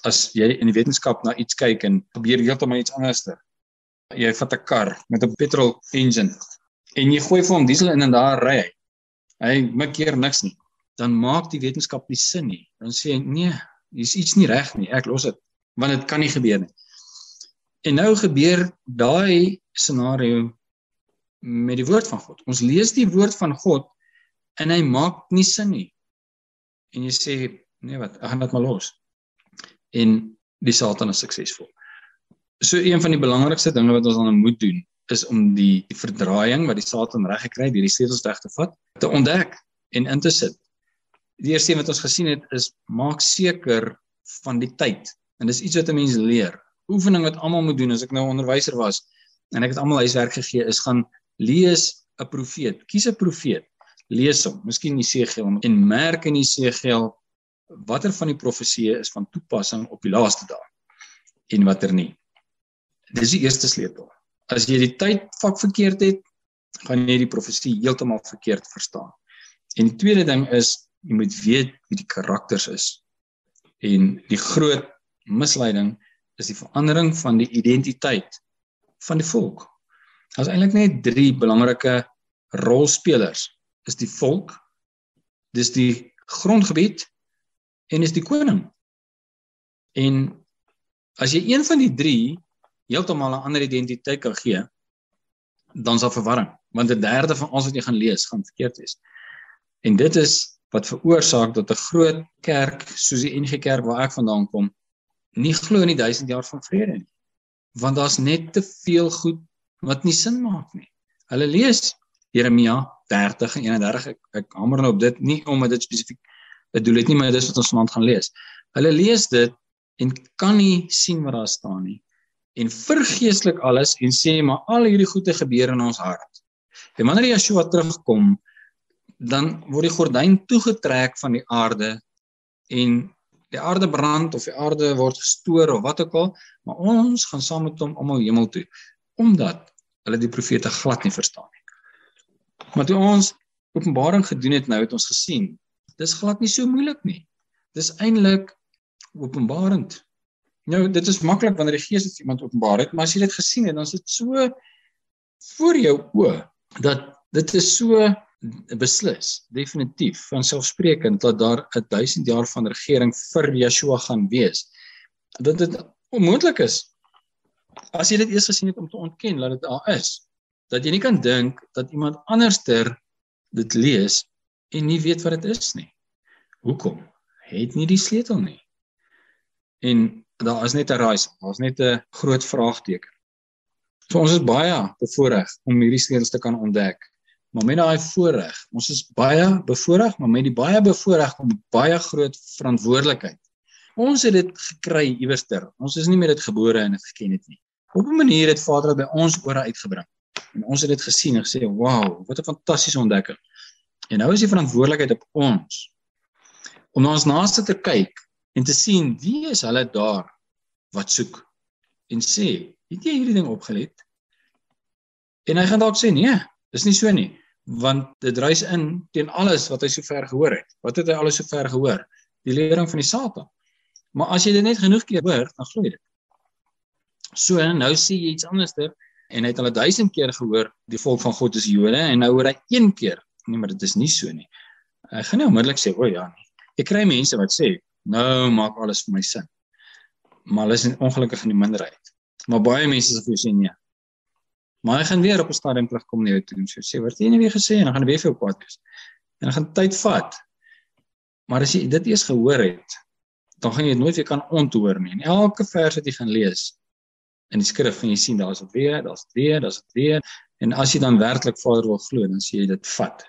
as jy in die wetenskap na iets kyk en gebeur heeltemal iets anderster. Jy vat 'n kar met 'n petrol engine en jy gooi vir hom diesel in en daar ry hy. Hy maak keer niks nie. Dan maak die wetenskap nie sin nie. Dan sê hy, nee, is iets nie reg nie, ek los dit, want dit kan nie gebeur nie. En nou gebeur daai scenario met die woord van God. Ons lees die woord van God en hy maak nie sin nie. En jy sê, nee wat, ek gaan dit maar los. En die Satan is suksesvol. So een van die belangrikste dinge wat ons dan moet doen, is om die verdraaiing wat die Satan reg gekry het, die sleutels reg te vat, te ontdek en in te sit. Die eerste een wat ons gesien het, is maak seker van die tyd. En dis iets wat 'n mens leer. Oefening wat almal moet doen, as ek nou onderwyser was, en ek het almal huiswerk gegee, is gaan lees 'n profeet. Kies 'n profeet, lees hom, miskien Jesegiel, en merk in Jesegiel watter van die profesieë is van toepassing op die laaste dae en watter nie. Dis die eerste sleutel. As jy die tydvak verkeerd het, gaan jy die profesie heeltemal verkeerd verstaan. En die tweede ding is, jy moet weet wie die karakters is. En die groot misleiding is die verandering van die identiteit van die volk. Daar is eintlik net 3 belangrike rolspelers. Dis die volk, dis die grondgebied en is die koning. En as jy een van die 3 heeltemal 'n ander identiteit kan gee, dan is daar verwarring, want 1/3 van alles wat jy gaan lees, gaan verkeerd wees. En dit is wat veroorsaak dat 'n groot kerk, soos die NG Kerk waar ek vandaan kom, nie glo in die 1000 jaar van vrede nie. Want daar's net te veel goed wat nie sin maak nie. Hulle lees Jeremia 30 en 31, ek hamer nou op dit, nie omdat dit spesifiek 'n doel het nie, maar dit is wat ons vanaand gaan lees. Hulle lees dit en kan nie sien wat daar staan nie. En vergeestelik alles en sê, maar al hierdie goede gebeur in ons hart. En wanneer Yeshua terugkom, dan word die gordyn toegetrek van die aarde en die aarde brand of die aarde word gestoor of wat ook al, maar ons gaan saam met hom almal hemel toe, omdat hulle die profete glad nie verstaan nie. Maar toe ons Openbaring gedoen het nou, het ons gesien, dis glad nie so moeilik nie. Dis eintlik openbarend. Nou, dit is maklik wanneer die Gees het iemand openbaar het, maar as jy dit gesien het, dan is dit so voor jou oë, dat dit is so beslis, definitief, vanselfsprekend, dat daar 1000 jaar van regering vir Yeshua gaan wees. Dat dit onmoontlik is, as jy dit eers gesien het om te ontken, dat dit daar is, dat jy nie kan dink, dat iemand anderster dit lees, en nie weet wat dit is nie. Hoekom? Het nie die sleutel nie. En daar is net 'n raais, daar is net 'n groot vraagteken. So ons is baie bevoorreg om hierdie sleutels te kan ontdek. Maar met daai voorreg, ons is baie bevoorreg, maar met die baie bevoorreg kom baie groot verantwoordelikheid. Ons het dit gekry iewerster. Ons is nie met dit gebore en dit geken het nie. Op 'n manier het Vader dit by ons ore uitgebring. En ons het dit gesien en gesê, wow, wat 'n fantastiese ontdekking. En nou is die verantwoordelikheid op ons om na ons naaste te kyk en te sien, wie is hulle daar wat soek? En sê, het jy hierdie ding opgelet? En hy gaan dalk sê, nee, dis nie so nie, want dit reis in teen alles wat hy so ver gehoor het. Wat het hy alles so ver gehoor? Die lering van die Satan. Maar as jy dit net genoeg keer hoor, dan glo jy dit. So, nou sê jy iets anderster, en hy het al 1000 keer gehoor, die volk van God is Jode, en nou hoor hy 1 keer, nee, maar dit is nie so nie. Hy gaan nie onmiddellik sê, o ja nie. Ek kry mense wat sê, nou maak alles vir my sin. Maar hulle is ongelukkig in die minderheid. Maar baie mense sê vir jou sê, nee. Maar hy gaan weer op 'n stadium terugkom na jou toe en sê, wat het jy nie weer gesê, en dan gaan hy weer vir jou kwaad wees. En dan gaan tyd vat. Maar as jy dit eers gehoor het, dan gaan jy dit nooit weer kan onthoor nie. En elke vers wat jy gaan lees in die skrif, en jy sien, daar is dit weer, daar is dit weer, daar is dit weer. En as jy dan werklik Vader wil glo, dan sê jy dit vat.